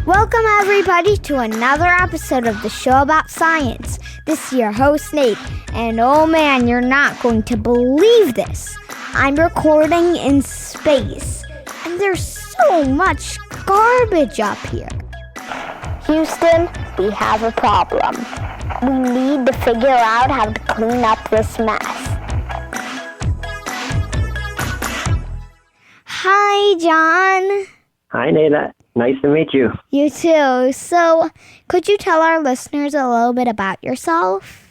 Welcome everybody to another episode of the show about science. This is your host Nate, and oh man, you're not going to believe this. I'm recording in space, and there's so much garbage up here. Houston, we have a problem. We need to figure out how to clean up this mess. Hi, John. Hi, Nate. Nice to meet you. You too. So, could you tell our listeners a little bit about yourself?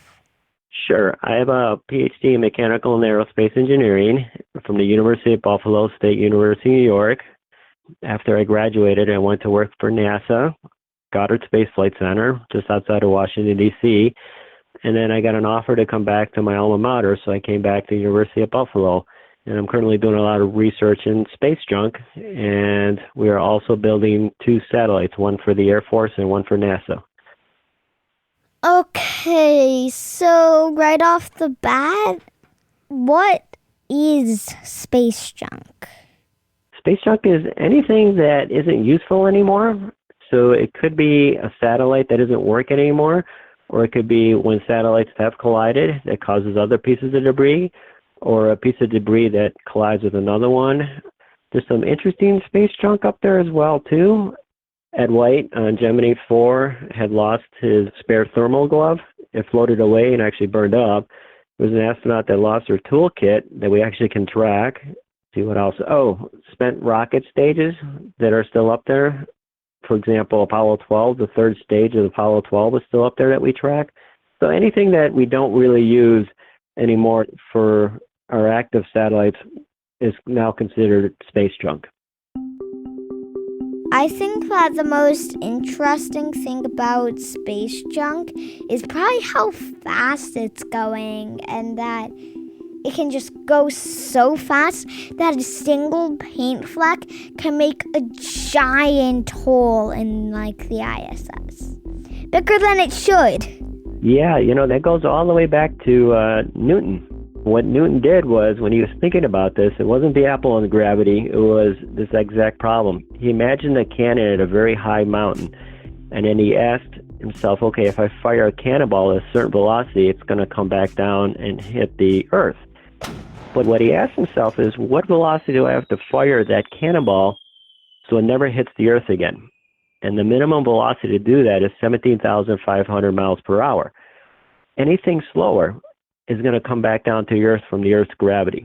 Sure. I have a PhD in Mechanical and Aerospace Engineering from the University of Buffalo State University, New York. After I graduated, I went to work for NASA-Goddard Space Flight Center, just outside of Washington, D.C., and then I got an offer to come back to my alma mater, so I came back to the University of Buffalo. And I'm currently doing a lot of research in space junk, and we are also building 2 satellites, one for the Air Force and one for NASA. Okay, so right off the bat, what is space junk? Space junk is anything that isn't useful anymore. So it could be a satellite that isn't working anymore, or it could be when satellites have collided that causes other pieces of debris, or a piece of debris that collides with another one. There's some interesting space junk up there as well, too. Ed White on Gemini 4 had lost his spare thermal glove. It floated away and actually burned up. There was an astronaut that lost her toolkit that we actually can track. See what else? Oh, spent rocket stages that are still up there. For example, Apollo 12, the third stage of Apollo 12 is still up there that we track. So anything that we don't really use anymore for our active satellites is now considered space junk. I think that the most interesting thing about space junk is probably how fast it's going, and that it can just go so fast that a single paint fleck can make a giant hole in, the ISS. Bigger than it should. Yeah, that goes all the way back to Newton. What Newton did was, when he was thinking about this, it wasn't the apple and the gravity, it was this exact problem. He imagined a cannon at a very high mountain, and then he asked himself, okay, if I fire a cannonball at a certain velocity, it's going to come back down and hit the Earth. But what he asked himself is, what velocity do I have to fire that cannonball so it never hits the Earth again? And the minimum velocity to do that is 17,500 miles per hour. Anything slower is going to come back down to the Earth from the Earth's gravity.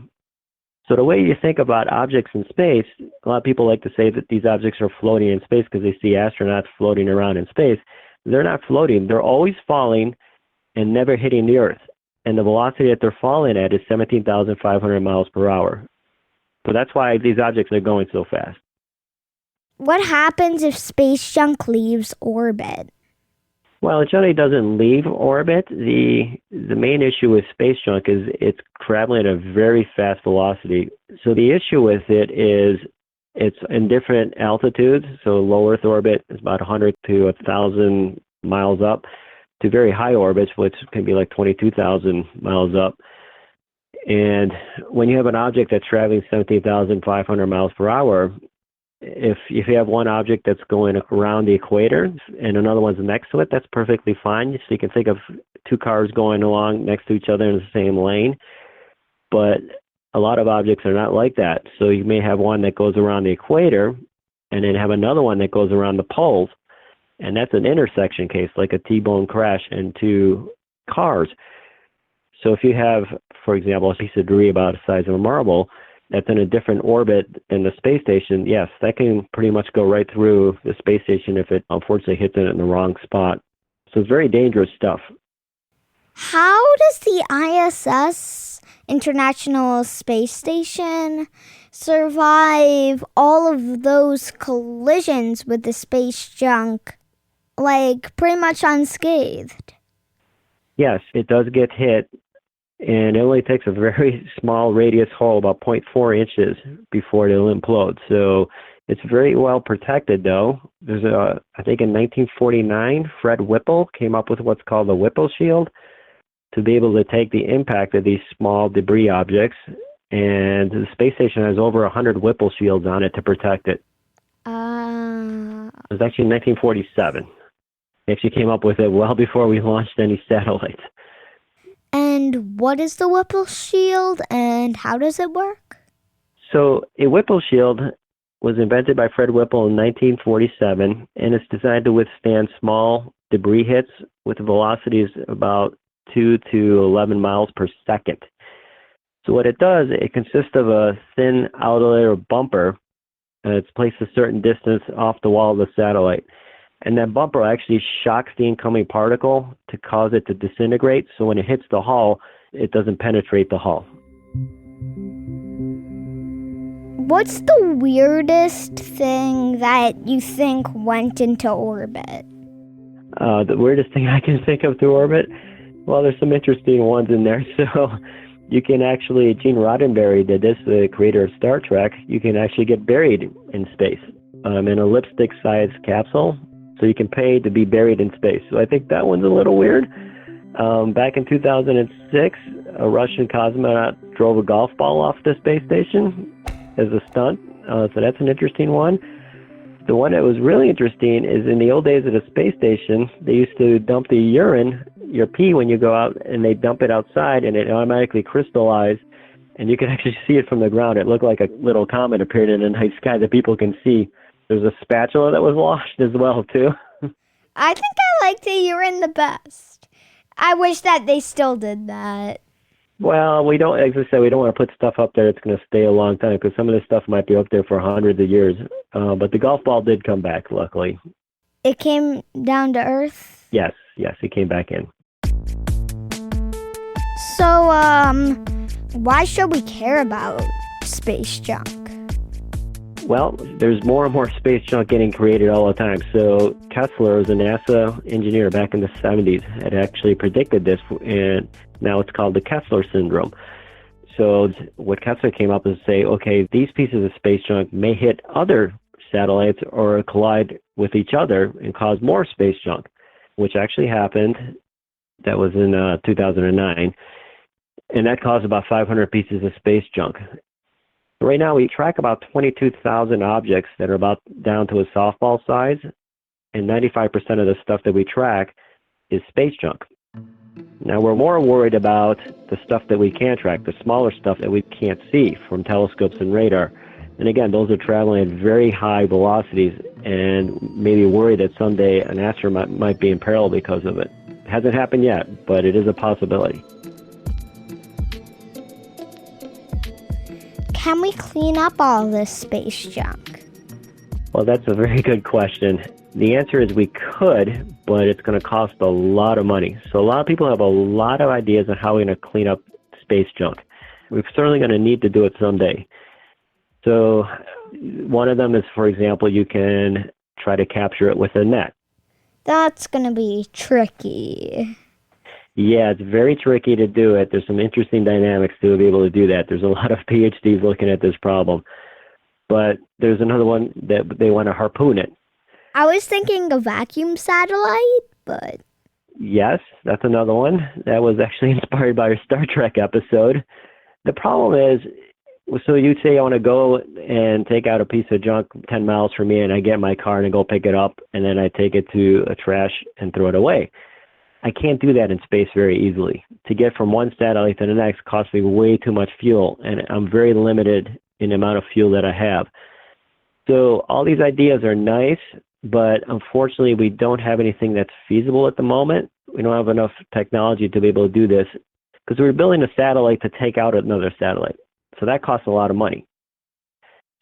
So the way you think about objects in space, a lot of people like to say that these objects are floating in space because they see astronauts floating around in space. They're not floating. They're always falling and never hitting the Earth. And the velocity that they're falling at is 17,500 miles per hour. So that's why these objects are going so fast. What happens if space junk leaves orbit? Well, it generally doesn't leave orbit. The main issue with space junk is it's traveling at a very fast velocity. So the issue with it is it's in different altitudes. So low Earth orbit is about 100 to 1,000 miles up, to very high orbits, which can be like 22,000 miles up. And when you have an object that's traveling 17,500 miles per hour, if you have one object that's going around the equator and another one's next to it, that's perfectly fine. So you can think of 2 cars going along next to each other in the same lane. But a lot of objects are not like that. So you may have one that goes around the equator and then have another one that goes around the poles. And that's an intersection case, like a T-bone crash in 2 cars. So if you have, for example, a piece of debris about the size of a marble that's in a different orbit than the space station, yes, that can pretty much go right through the space station if it unfortunately hits it in the wrong spot. So it's very dangerous stuff. How does the ISS, International Space Station, survive all of those collisions with the space junk, pretty much unscathed? Yes, it does get hit. And it only takes a very small radius hole, about 0.4 inches, before it'll implode. So it's very well protected, though. There's I think in 1949, Fred Whipple came up with what's called the Whipple shield to be able to take the impact of these small debris objects. And the space station has over 100 Whipple shields on it to protect it. It was actually 1947. They actually came up with it well before we launched any satellites. And what is the Whipple shield and how does it work? So a Whipple shield was invented by Fred Whipple in 1947, and it's designed to withstand small debris hits with velocities about 2 to 11 miles per second. So what it does, it consists of a thin outer layer bumper, and it's placed a certain distance off the wall of the satellite. And that bumper actually shocks the incoming particle to cause it to disintegrate, so when it hits the hull, it doesn't penetrate the hull. What's the weirdest thing that you think went into orbit? The weirdest thing I can think of through orbit? Well, there's some interesting ones in there. So you can actually, Gene Roddenberry did this, the creator of Star Trek. You can actually get buried in space in a lipstick-sized capsule. So you can pay to be buried in space. So I think that one's a little weird. Back in 2006, a Russian cosmonaut drove a golf ball off the space station as a stunt. So that's an interesting one. The one that was really interesting is in the old days of the space station, they used to dump the urine, your pee, when you go out, and they dump it outside, and it automatically crystallized, and you could actually see it from the ground. It looked like a little comet appeared in the night sky that people can see. There's a spatula that was washed as well, too. I think I like the urine the best. I wish that they still did that. Well, we don't, as I said, we don't want to put stuff up there that's going to stay a long time because some of this stuff might be up there for hundreds of years. But the golf ball did come back, luckily. It came down to Earth? Yes, it came back in. So, why should we care about space junk? Well, there's more and more space junk getting created all the time. So Kessler was a NASA engineer back in the 70s, had actually predicted this, and now it's called the Kessler syndrome. So what Kessler came up is say, okay, these pieces of space junk may hit other satellites or collide with each other and cause more space junk, which actually happened. That was in 2009, and that caused about 500 pieces of space junk. Right now, we track about 22,000 objects that are about down to a softball size, and 95% of the stuff that we track is space junk. Now, we're more worried about the stuff that we can track, the smaller stuff that we can't see from telescopes and radar. And again, those are traveling at very high velocities and maybe worried that someday an astronaut might be in peril because of it. It hasn't happened yet, but it is a possibility. Can we clean up all this space junk? Well, that's a very good question. The answer is we could, but it's going to cost a lot of money. So a lot of people have a lot of ideas on how we're going to clean up space junk. We're certainly going to need to do it someday. So one of them is, for example, you can try to capture it with a net. That's going to be tricky. Yeah, it's very tricky to do it. There's some interesting dynamics to be able to do that. There's a lot of PhDs looking at this problem. But there's another one that they want to harpoon it. I was thinking a vacuum satellite, but... Yes, that's another one. That was actually inspired by our Star Trek episode. The problem is, so you say I want to go and take out a piece of junk 10 miles from me, and I get in my car and I go pick it up, and then I take it to a trash and throw it away. I can't do that in space very easily. To get from one satellite to the next costs me way too much fuel, and I'm very limited in the amount of fuel that I have. So all these ideas are nice, but unfortunately we don't have anything that's feasible at the moment. We don't have enough technology to be able to do this because we're building a satellite to take out another satellite. So that costs a lot of money.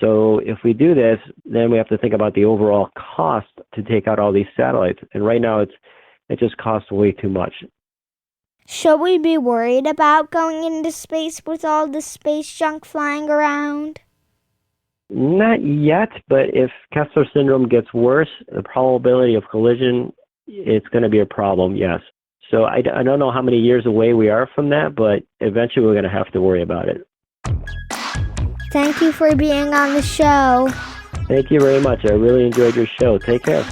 So if we do this, then we have to think about the overall cost to take out all these satellites. And right now it just costs way too much. Should we be worried about going into space with all the space junk flying around? Not yet, but if Kessler syndrome gets worse, the probability of collision, it's going to be a problem, yes. So I don't know how many years away we are from that, but eventually we're going to have to worry about it. Thank you for being on the show. Thank you very much. I really enjoyed your show. Take care.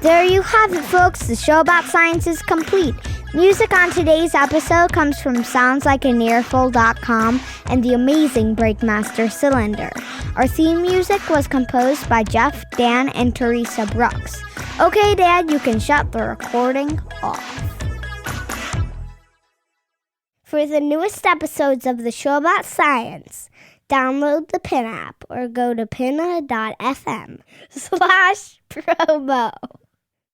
There you have it, folks. The show about science is complete. Music on today's episode comes from SoundsLikeAnEarful.com and the amazing Breakmaster Cylinder. Our theme music was composed by Jeff, Dan, and Teresa Brooks. Okay, Dad, you can shut the recording off. For the newest episodes of the show about science, download the Pin app or go to pinna.fm/promo.